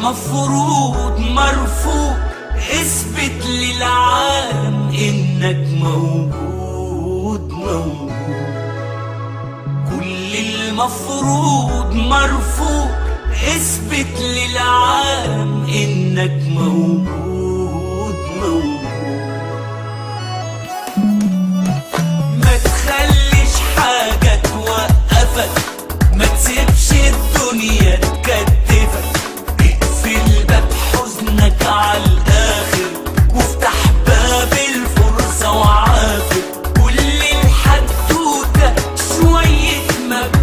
المفروض مرفوض، اثبت للعالم انك موجود موجود. كل المفروض مرفوض، اثبت للعالم انك موجود موجود. ما تخليش حاجة توقفك، ما تسيبش الدنيا تكتفك، اقفل باب حزنك على الاخر وافتح باب الفرصة وعافر. كل الحدوتة شوية مجهود.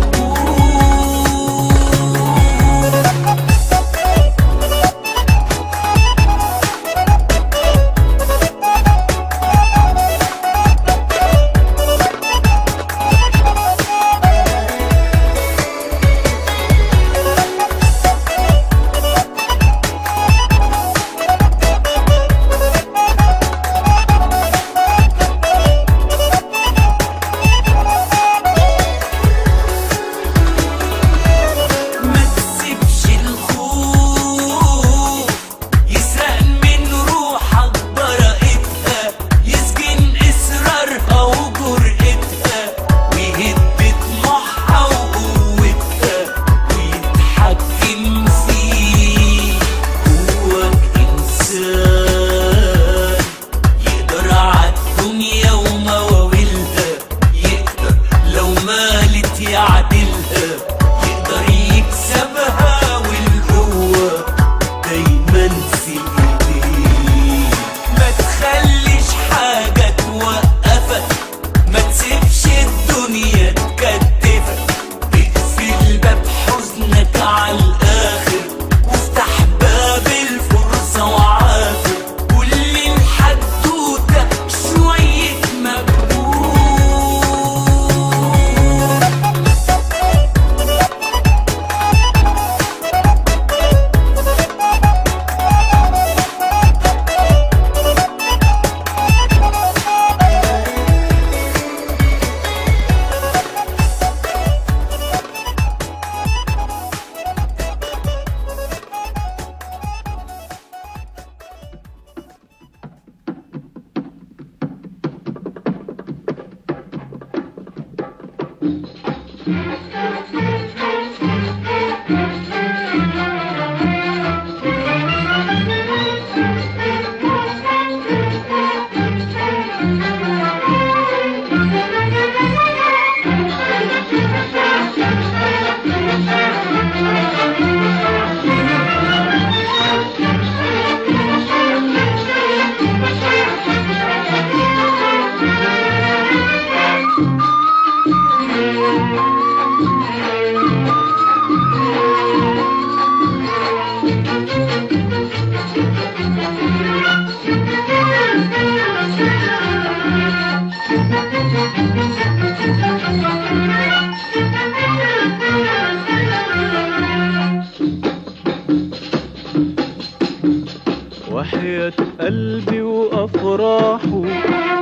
وحياة قلبي وأفراحه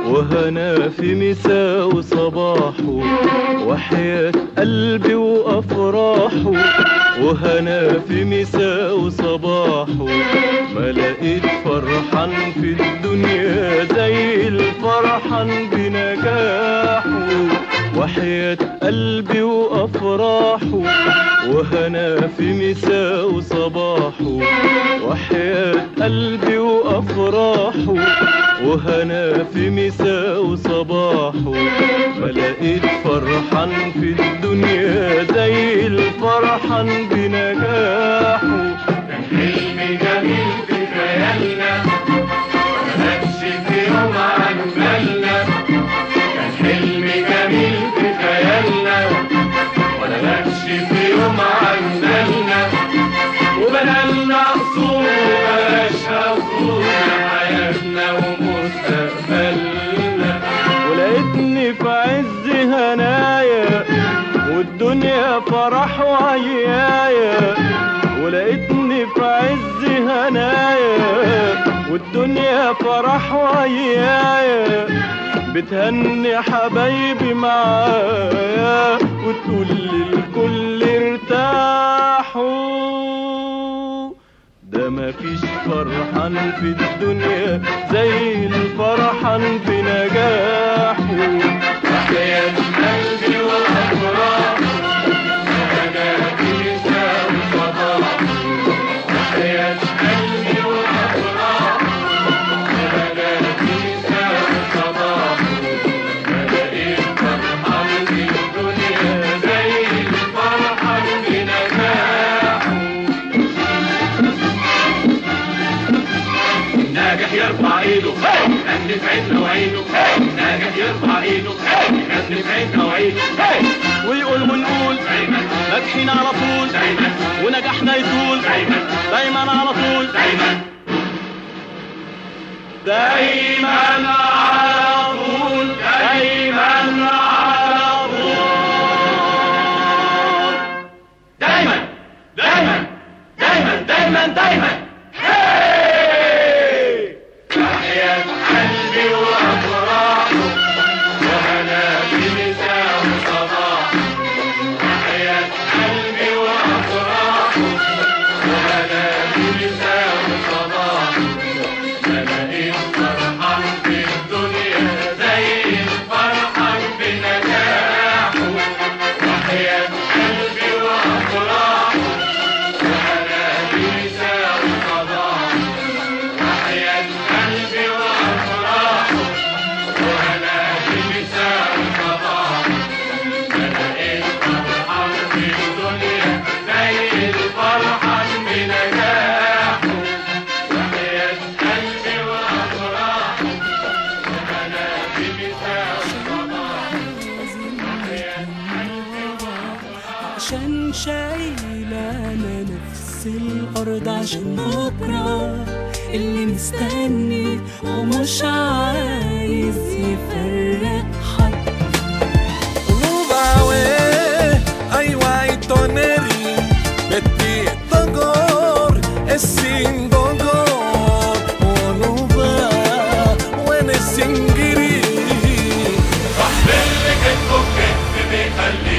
وهنا في مساء وصباحه. وحياة قلبي وأفراحه وهنا في مساء وصباحه. ما لقيت فرحان في الدنيا زي الفرحان بنجاحه. وحياة قلبي وأفراحه وهنا في مساء وصباحه. وحياة قلبي وأفراحه وهنا في مساء وصباحه. ما لقيت فرحان في الدنيا زي الفرحان بنجاحه. كان حلم جميل في خيالنا مبانش في يوم عن بالنا. كان حلم جميل في خيالنا ولا بانش في يوم عن بالنا. وبنالنا قصور مبقاش قصور حياتنا ومستقبلنا. ولقيتني في عز هنايا والدنيا فرح وعيايا. ولقيتني في عز هنايا والدنيا فرح وعيايا. بتهني حبايبي معايا وتقول للكل ارتاحوا. ده مفيش فرحان في الدنيا زي الفرحان في نجاحه. وحياة قلبي وأفراحه وهناكي يساوي صباحه. وحياة قلبي وأفراحه وهناكي يساوي صباحه. ملاقيش فرحان في الدنيا زي الفرحان في نجاحه. ناجح يرفع ايده غني في عيدنا وعيده. ناجح يرفع ايده غني في عيدنا وعيده. ويقول ونقول دايما ناجحين على طول، دايما ونجاحنا يطول دايما دايما على طول، دايما دايما على طول، دايما على طول، دايما دايما دايما دايما دايما. وحياة قلبي وأفراحه وهناكي يساوي صباحه. وحياة قلبي وأفراحه وهناكي يساوي صباحه. ملاقيش فرحان في الدنيا زي الفرحان في نجاحه. وحياة قلبي وأفراحه وهناكي يساوي صباحه. وحياة قلبي وأفراحه وهناكي يساوي صباحه. ملاقيش فرحان في الدنيا زي الفرحان بنجاحه. وحياة قلبي وأفراحه وهناكي يساوي صباحه. وحياة قلبي وأفراحه. عشان شايلانا نفس الأرض عشان بكرة اللي مستني ومش عايز يفرق حد. Rubawe, aywa itoneri, beti togor, esin dogor, onuba, wene singiri. صاحب اللي كتبه بكتب بيخلي